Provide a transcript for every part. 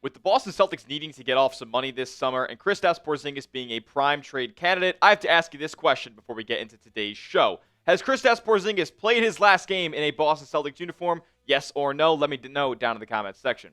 With the Boston Celtics needing to get off some money this summer and Kristaps Porzingis being a prime trade candidate, I have to ask you this question before we get into today's show. Has Kristaps Porzingis played his last game in a Boston Celtics uniform? Yes or no? Let me know down in the comments section.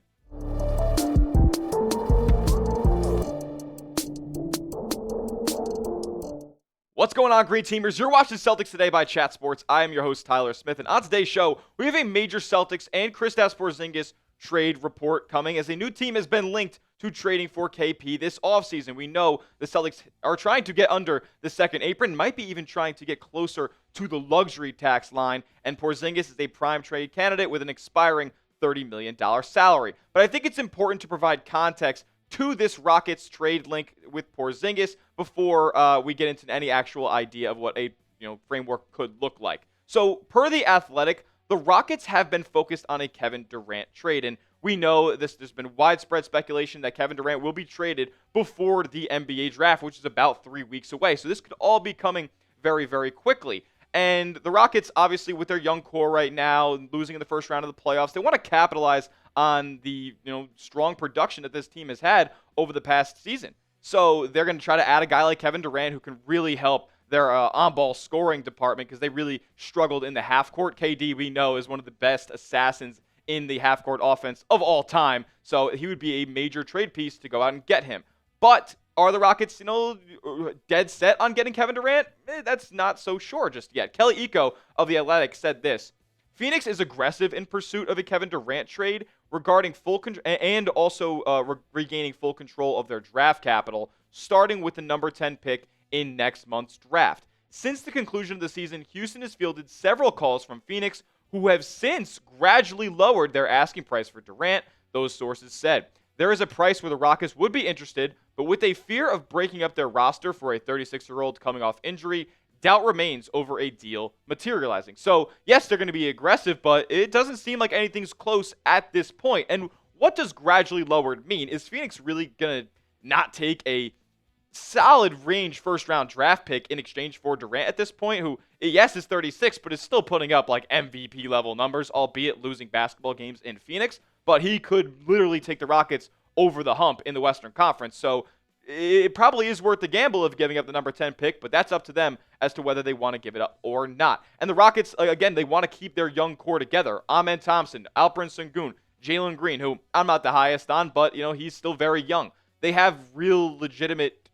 What's going on, Green Teamers? You're watching Celtics Today by Chat Sports. I am your host, Tyler Smith, and on today's show, we have a major Celtics and Kristaps Porzingis trade report coming as a new team has been linked to trading for KP this offseason. We know the Celtics are trying to get under the second apron, might be even trying to get closer to the luxury tax line, and Porzingis is a prime trade candidate with an expiring $30 million salary. But I think it's important to provide context to this Rockets trade link with Porzingis before we get into any actual idea of what a framework could look like. So per The Athletic, the Rockets have been focused on a Kevin Durant trade, and we know there's been widespread speculation that Kevin Durant will be traded before the NBA draft, which is about 3 weeks away. So this could all be coming very, very quickly. And the Rockets, obviously, with their young core right now, losing in the first round of the playoffs, they want to capitalize on the strong production that this team has had over the past season. So they're going to try to add a guy like Kevin Durant who can really help their on-ball scoring department because they really struggled in the half-court. KD, we know, is one of the best assassins in the half-court offense of all time. So he would be a major trade piece to go out and get him. But are the Rockets, dead set on getting Kevin Durant? That's not so sure just yet. Kelly Iko of The Athletic said this: Phoenix is aggressive in pursuit of a Kevin Durant trade regarding full and also regaining full control of their draft capital, starting with the number 10 pick in next month's draft. Since the conclusion of the season, Houston has fielded several calls from Phoenix, who have since gradually lowered their asking price for Durant, those sources said. There is a price where the Rockets would be interested, but with a fear of breaking up their roster for a 36-year-old coming off injury, doubt remains over a deal materializing. So, yes, they're going to be aggressive, but it doesn't seem like anything's close at this point. And what does gradually lowered mean? Is Phoenix really going to not take a solid range first-round draft pick in exchange for Durant at this point, who, yes, is 36, but is still putting up like MVP-level numbers, albeit losing basketball games in Phoenix? But he could literally take the Rockets over the hump in the Western Conference. So it probably is worth the gamble of giving up the number 10 pick, but that's up to them as to whether they want to give it up or not. And the Rockets, again, they want to keep their young core together. Amen Thompson, Alperen Sengun, Jalen Green, who I'm not the highest on, but he's still very young. They have real legitimate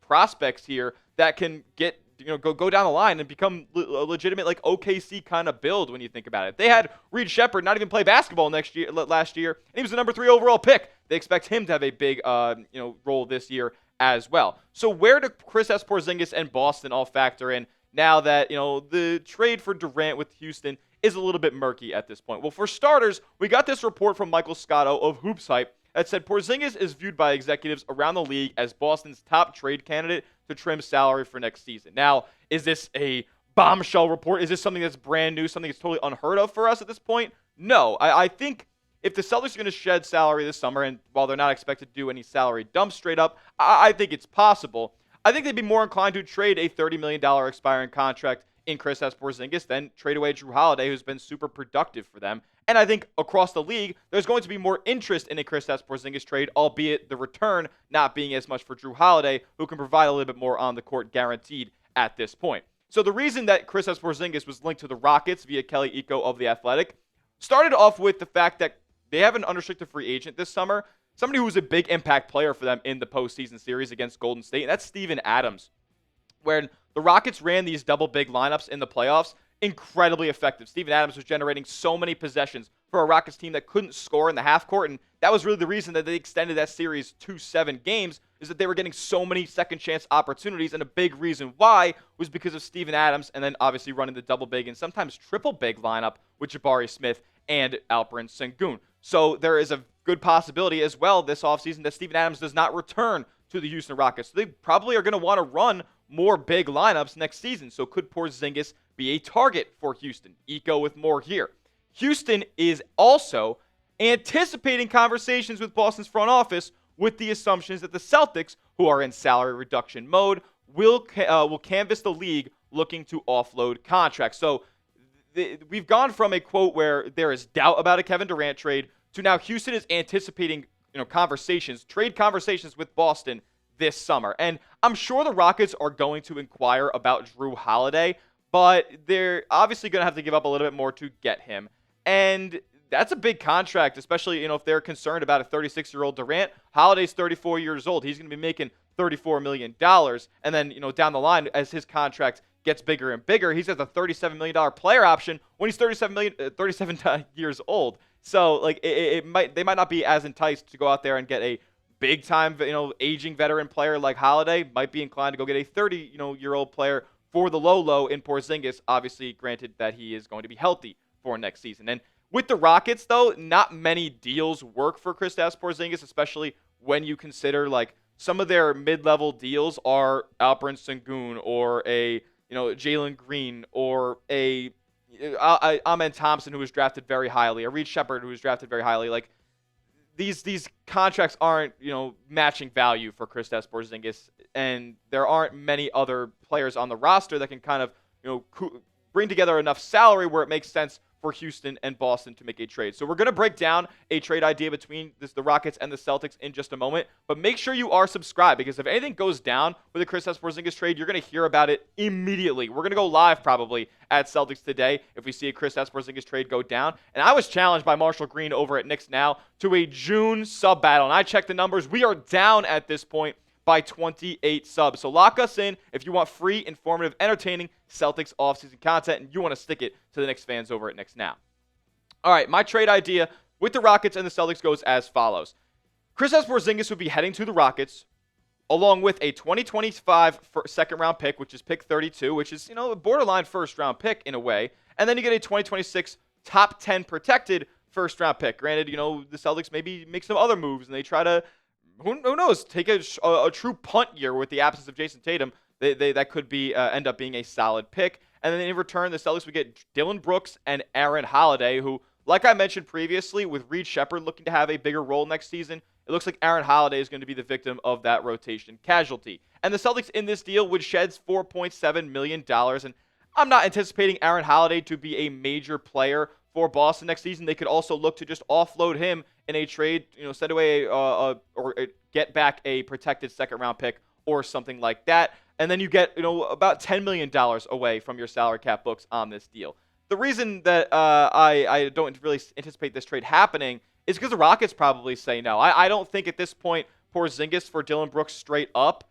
prospects here that can get go down the line and become a legitimate like OKC kind of build when you think about it. They had Reed Shepherd not even play basketball last year, and he was the number 3 overall pick. They expect him to have a big role this year as well. So where do Kristaps Porzingis and Boston all factor in now that the trade for Durant with Houston is a little bit murky at this point? Well, for starters, we got this report from Michael Scotto of Hoops Hype that said Porzingis is viewed by executives around the league as Boston's top trade candidate to trim salary for next season. Now, is this a bombshell report? Is this something that's brand new, something that's totally unheard of for us at this point? No. I think if the Celtics are going to shed salary this summer, and while they're not expected to do any salary dumps straight up, I think it's possible. I think they'd be more inclined to trade a $30 million expiring contract in Kristaps Porzingis than trade away Drew Holiday, who's been super productive for them. And I think across the league, there's going to be more interest in a Kristaps Porzingis trade, albeit the return not being as much for Drew Holiday, who can provide a little bit more on the court guaranteed at this point. So the reason that Kristaps Porzingis was linked to the Rockets via Kelly Iko of The Athletic started off with the fact that they have an unrestricted free agent this summer, somebody who was a big impact player for them in the postseason series against Golden State, and that's Steven Adams. When the Rockets ran these double big lineups in the playoffs, incredibly effective. Steven Adams was generating so many possessions for a Rockets team that couldn't score in the half court, and that was really the reason that they extended that series to 7 games, is that they were getting so many second chance opportunities, and a big reason why was because of Steven Adams, and then obviously running the double big and sometimes triple big lineup with Jabari Smith and Alperen Sengun. So there is a good possibility as well this offseason that Steven Adams does not return to the Houston Rockets. So they probably are going to want to run more big lineups next season. So could Porzingis be a target for Houston? Iko with more here. Houston is also anticipating conversations with Boston's front office with the assumptions that the Celtics, who are in salary reduction mode, will canvass the league looking to offload contracts. So we've gone from a quote where there is doubt about a Kevin Durant trade to now Houston is anticipating trade conversations with Boston this summer. And I'm sure the Rockets are going to inquire about Drew Holiday, but they're obviously going to have to give up a little bit more to get him. And that's a big contract, especially, if they're concerned about a 36-year-old Durant. Holiday's 34 years old. He's going to be making $34 million. And then, down the line, as his contract gets bigger and bigger, he's got the $37 million player option when he's 37 years old. So, they might not be as enticed to go out there and get a big-time, aging veteran player like Holiday. Might be inclined to go get a 30-year-old player for the low in Porzingis, obviously granted that he is going to be healthy for next season. And with the Rockets, though, not many deals work for Kristaps Porzingis, especially when you consider, some of their mid-level deals are Alperen Sengun or a, Jalen Green or a Amen Thompson, who was drafted very highly, a Reed Shepard, who was drafted very highly. These contracts aren't, matching value for Kristaps Porzingis, and there aren't many other players on the roster that can kind of, bring together enough salary where it makes sense for Houston and Boston to make a trade. So we're going to break down a trade idea between the Rockets and the Celtics in just a moment, but make sure you are subscribed, because if anything goes down with the Kristaps Porzingis trade, you're going to hear about it immediately. We're going to go live probably at Celtics Today if we see a Kristaps Porzingis trade go down. And I was challenged by Marshall Green over at Knicks Now to a June sub battle, and I checked the numbers. We are down at this point by 28 subs. So lock us in if you want free, informative, entertaining Celtics offseason content, and you want to stick it to the Knicks fans over at Knicks Now. All right, my trade idea with the Rockets and the Celtics goes as follows. Kristaps Porzingis would be heading to the Rockets along with a 2025 second-round pick, which is pick 32, which is, a borderline first-round pick in a way. And then you get a 2026 top 10 protected first-round pick. Granted, the Celtics maybe make some other moves, and they try to, who knows, take a true punt year with the absence of Jason Tatum. That could be end up being a solid pick. And then in return, the Celtics would get Dillon Brooks and Aaron Holiday, who, like I mentioned previously, with Reed Shepard looking to have a bigger role next season, it looks like Aaron Holiday is going to be the victim of that rotation casualty. And the Celtics in this deal would shed $4.7 million. And I'm not anticipating Aaron Holiday to be a major player for Boston next season. They could also look to just offload him in a trade, send away or get back a protected second-round pick or something like that. And then you get, about $10 million away from your salary cap books on this deal. The reason that I don't really anticipate this trade happening is because the Rockets probably say no. I don't think at this point Porzingis for Dillon Brooks straight up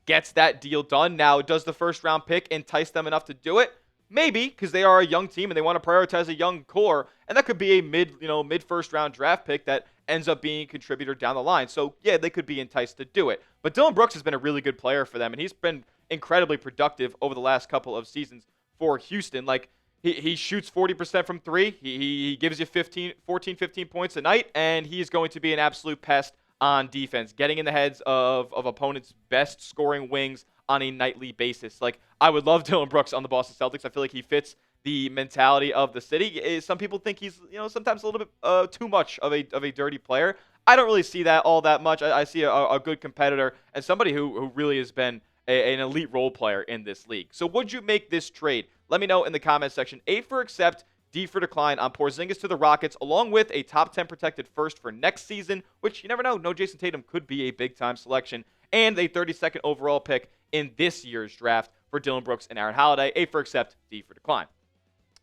gets that deal done. Now, does the first-round pick entice them enough to do it? Maybe, because they are a young team and they want to prioritize a young core, and that could be a mid first round draft pick that ends up being a contributor down the line. So yeah, they could be enticed to do it. But Dillon Brooks has been a really good player for them, and he's been incredibly productive over the last couple of seasons for Houston. He shoots 40% from three. He gives you 15 points a night, and he's going to be an absolute pest on defense, getting in the heads of opponents' best scoring wings on a nightly basis. I would love Dillon Brooks on the Boston Celtics. I feel like he fits the mentality of the city. Some people think he's, sometimes a little bit too much of a dirty player. I don't really see that all that much. I see a good competitor and somebody who really has been an elite role player in this league. So would you make this trade? Let me know in the comment section. A for accept, D for decline on Porzingis to the Rockets, along with a top 10 protected first for next season, which you never know. No Jason Tatum could be a big-time selection, and a 32nd overall pick in this year's draft for Dillon Brooks and Aaron Holiday. A for accept, D for decline.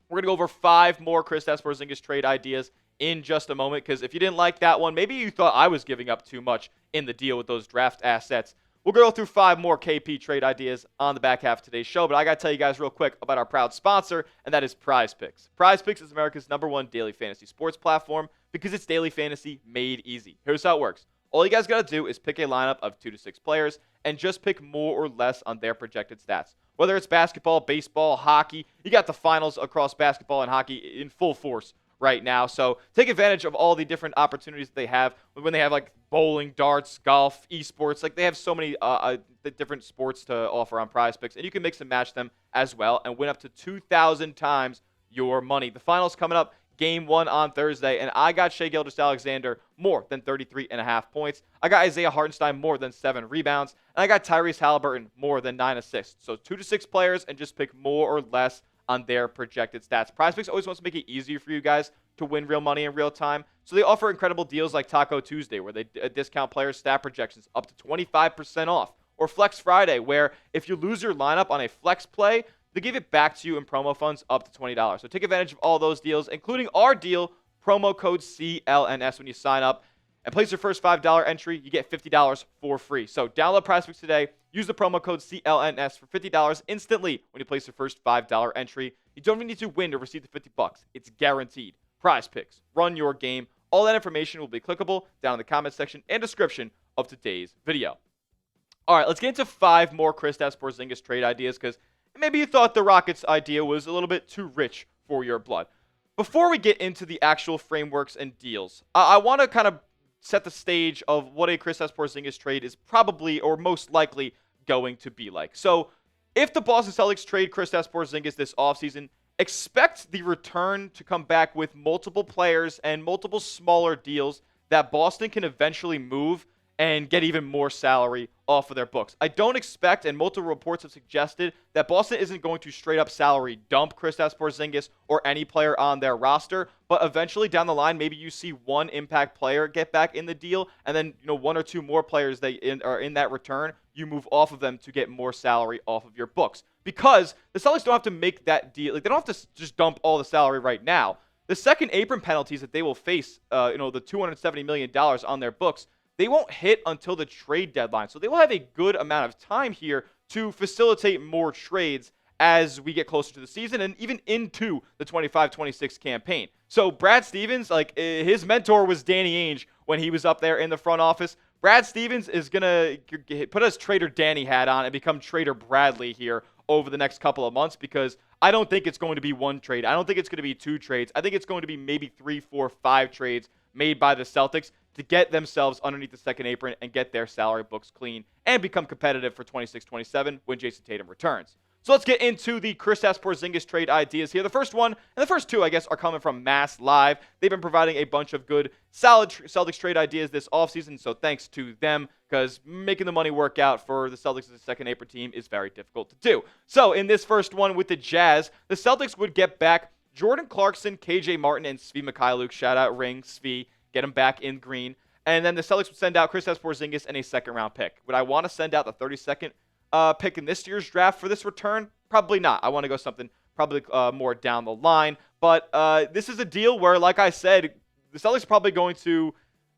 We're going to go over 5 more Kristaps Porzingis trade ideas in just a moment, because if you didn't like that one, maybe you thought I was giving up too much in the deal with those draft assets. We'll go through 5 more KP trade ideas on the back half of today's show, but I got to tell you guys real quick about our proud sponsor, and that is PrizePicks. PrizePicks is America's #1 daily fantasy sports platform because it's daily fantasy made easy. Here's how it works. All you guys got to do is pick a lineup of 2 to 6 players and just pick more or less on their projected stats. Whether it's basketball, baseball, hockey, you got the finals across basketball and hockey in full force right now. So take advantage of all the different opportunities that they have when they have bowling, darts, golf, esports. They have so many different sports to offer on PrizePicks, and you can mix and match them as well and win up to 2,000 times your money. The finals coming up. Game 1 on Thursday, and I got Shai Gilgeous-Alexander more than 33.5 points. I got Isaiah Hartenstein more than 7 rebounds, and I got Tyrese Halliburton more than 9 assists. So 2 to 6 players and just pick more or less on their projected stats. PrizePicks always wants to make it easier for you guys to win real money in real time. So they offer incredible deals like Taco Tuesday, where they discount players' stat projections up to 25% off, or Flex Friday, where if you lose your lineup on a flex play, they give it back to you in promo funds up to $20. So take advantage of all those deals, including our deal, promo code CLNS when you sign up. And place your first $5 entry, you get $50 for free. So download PrizePicks today. Use the promo code CLNS for $50 instantly when you place your first $5 entry. You don't even need to win to receive the $50. It's guaranteed. PrizePicks. Run your game. All that information will be clickable down in the comment section and description of today's video. All right, let's get into 5 more Kristaps Porzingis trade ideas because maybe you thought the Rockets idea was a little bit too rich for your blood. Before we get into the actual frameworks and deals, I want to kind of set the stage of what a Kristaps Porzingis trade is probably or most likely going to be like. So, if the Boston Celtics trade Kristaps Porzingis this offseason, expect the return to come back with multiple players and multiple smaller deals that Boston can eventually move and get even more salary off of their books. I don't expect, and multiple reports have suggested, that Boston isn't going to straight up salary dump Kristaps Porzingis or any player on their roster, but eventually down the line, maybe you see one impact player get back in the deal, and then 1 or 2 more players that are in that return, you move off of them to get more salary off of your books. Because the Celtics don't have to make that deal. Like, they don't have to just dump all the salary right now. The second apron penalties that they will face, the $270 million on their books, they won't hit until the trade deadline. So they will have a good amount of time here to facilitate more trades as we get closer to the season and even into the 25-26 campaign. So Brad Stevens, his mentor was Danny Ainge when he was up there in the front office. Brad Stevens is going to put his Trader Danny hat on and become Trader Bradley here over the next couple of months because I don't think it's going to be one trade. I don't think it's going to be 2 trades. I think it's going to be maybe 3, 4, 5 trades made by the Celtics to get themselves underneath the second apron and get their salary books clean and become competitive for 26-27 when Jason Tatum returns. So let's get into the Kristaps Porzingis trade ideas here. The first one, and the first 2, I guess, are coming from Mass Live. They've been providing a bunch of good, solid Celtics trade ideas this offseason, so thanks to them, because making the money work out for the Celtics as a second apron team is very difficult to do. So in this first one with the Jazz, the Celtics would get back Jordan Clarkson, KJ Martin, and Svi Mikhailuk. Shout out Ring, Svi. Get him back in green. And then the Celtics would send out Kristaps Porzingis and a second-round pick. Would I want to send out the 32nd pick in this year's draft for this return? Probably not. I want to go something probably more down the line. But this is a deal where, like I said, the Celtics are probably going to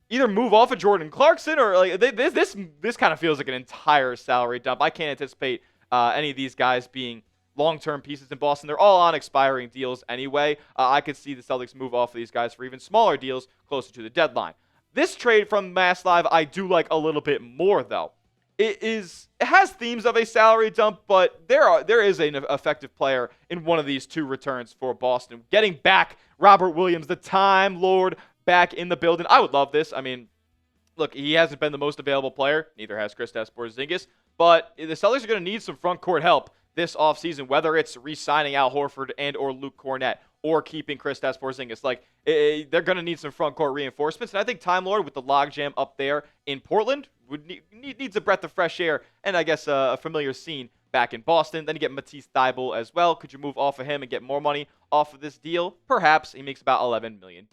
either move off of Jordan Clarkson or this kind of feels like an entire salary dump. I can't anticipate any of these guys being long-term pieces in Boston. They're all on expiring deals anyway. I could see the Celtics move off of these guys for even smaller deals closer to the deadline. This trade from Mass Live I do like a little bit more, though. It has themes of a salary dump, but there is an effective player in one of these 2 returns for Boston. Getting back Robert Williams, the Time Lord, back in the building. I would love this. I mean, look, he hasn't been the most available player. Neither has Kristaps Porzingis. But the Celtics are going to need some front court help this offseason, whether it's re-signing Al Horford and or Luke Cornett or keeping Kristaps Porzingis. They're going to need some front court reinforcements. And I think Time Lord with the logjam up there in Portland needs a breath of fresh air and I guess a familiar scene back in Boston. Then you get Matisse Thybulle as well. Could you move off of him and get more money off of this deal? Perhaps. He makes about $11 million.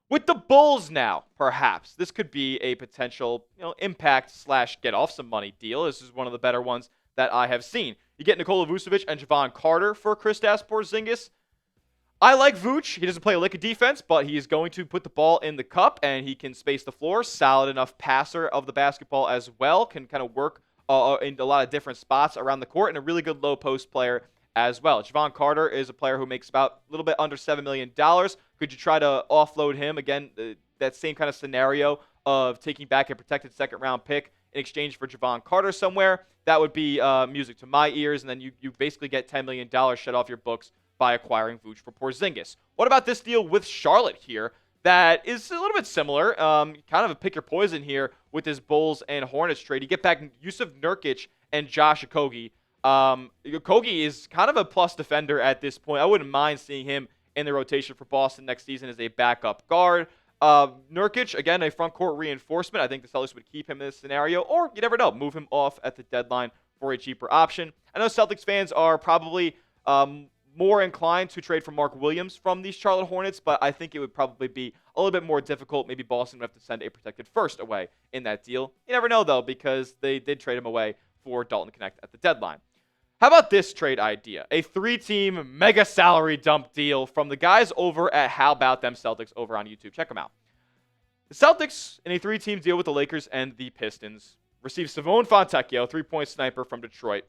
With the Bulls now, perhaps, this could be a potential impact / get off some money deal. This is one of the better ones that I have seen. You get Nikola Vucevic and Javon Carter for Kristaps Porzingis. I like Vooch. He doesn't play a lick of defense, but he is going to put the ball in the cup, and he can space the floor. Solid enough passer of the basketball as well. Can kind of work in a lot of different spots around the court, and a really good low post player as well. Javon Carter is a player who makes about a little bit under $7 million. Could you try to offload him? Again, that same kind of scenario of taking back a protected second-round pick in exchange for Javon Carter somewhere. That would be music to my ears, and then you basically get $10 million shut off your books by acquiring Vooch for Porzingis. What about this deal with Charlotte here that is a little bit similar? Kind of a pick your poison here with this Bulls and Hornets trade. You get back Yusuf Nurkic and Josh Okogie. Okogie is kind of a plus defender at this point. I wouldn't mind seeing him in the rotation for Boston next season as a backup guard. Nurkic, again, a front court reinforcement. I think the Celtics would keep him in this scenario, or you never know, move him off at the deadline for a cheaper option. I know Celtics fans are probably more inclined to trade for Mark Williams from these Charlotte Hornets, but I think it would probably be a little bit more difficult. Maybe Boston would have to send a protected first away in that deal. You never know, though, because they did trade him away for Dalton Connect at the deadline. How about this trade idea? A 3-team mega salary dump deal from the guys over at How About Them Celtics over on YouTube. Check them out. The Celtics, in a 3-team deal with the Lakers and the Pistons, received Simone Fontecchio, 3-point sniper from Detroit.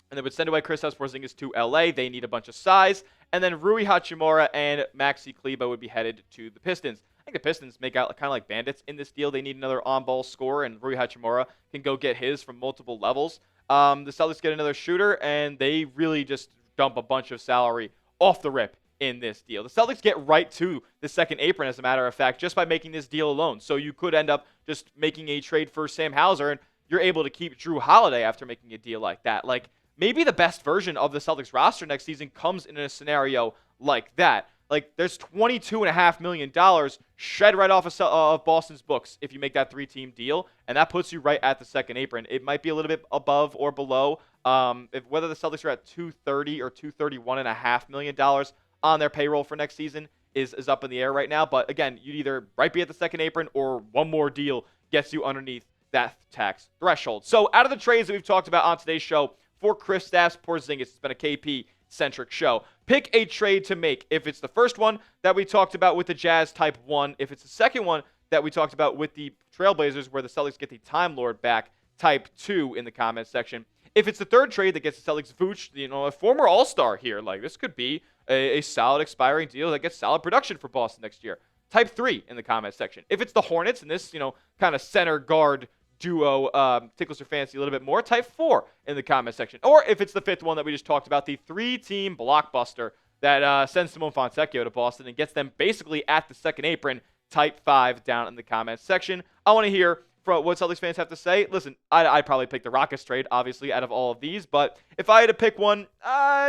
And they would send away Kristaps Porzingis to LA. They need a bunch of size. And then Rui Hachimura and Maxi Kleber would be headed to the Pistons. I think the Pistons make out kind of like bandits in this deal. They need another on-ball scorer, and Rui Hachimura can go get his from multiple levels. The Celtics get another shooter, and they really just dump a bunch of salary off the rip in this deal. The Celtics get right to the second apron, as a matter of fact, just by making this deal alone. So you could end up just making a trade for Sam Hauser, and you're able to keep Drew Holiday after making a deal like that. Like, maybe the best version of the Celtics roster next season comes in a scenario like that. Like, there's $22.5 million shed right off of Boston's books if you make that 3-team deal, and that puts you right at the second apron. It might be a little bit above or below whether the Celtics are at $230 or $231.5 million on their payroll for next season is up in the air right now. But, again, you'd either right be at the second apron or one more deal gets you underneath that tax threshold. So, out of the trades that we've talked about on today's show, for Kristaps Porzingis, it's been a KP-centric show. Pick a trade to make. If it's the first one that we talked about with the Jazz, type 1. If it's the second one that we talked about with the Trailblazers, where the Celtics get the Time Lord back, type 2 in the comments section. If it's the third trade that gets the Celtics Vooch, a former All-Star here, like this could be a solid expiring deal that gets solid production for Boston next year, type 3 in the comments section. If it's the Hornets and this, kind of center guard duo tickles your fancy a little bit more, type 4 in the comment section. Or if it's the fifth one that we just talked about, the 3-team blockbuster that sends Simone Fontecchio to Boston and gets them basically at the second apron, type 5 down in the comments section. I want to hear from what Celtics fans have to say. Listen, I'd probably pick the Rockets trade, obviously, out of all of these, but if I had to pick one,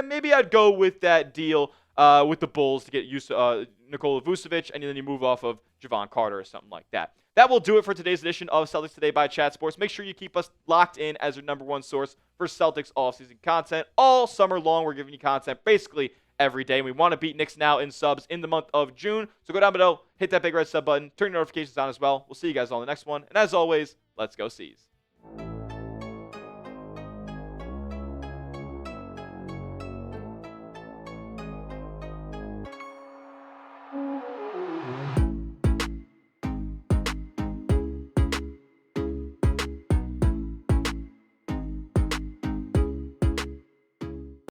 maybe I'd go with that deal with the Bulls to get used to Nikola Vucevic, and then you move off of Javon Carter or something like that. That will do it for today's edition of Celtics Today by Chat Sports. Make sure you keep us locked in as your number one source for Celtics offseason content. All summer long, we're giving you content basically every day. And we want to beat Knicks Now in subs in the month of June. So go down below, hit that big red sub button, turn your notifications on as well. We'll see you guys on the next one. And as always, let's go C's.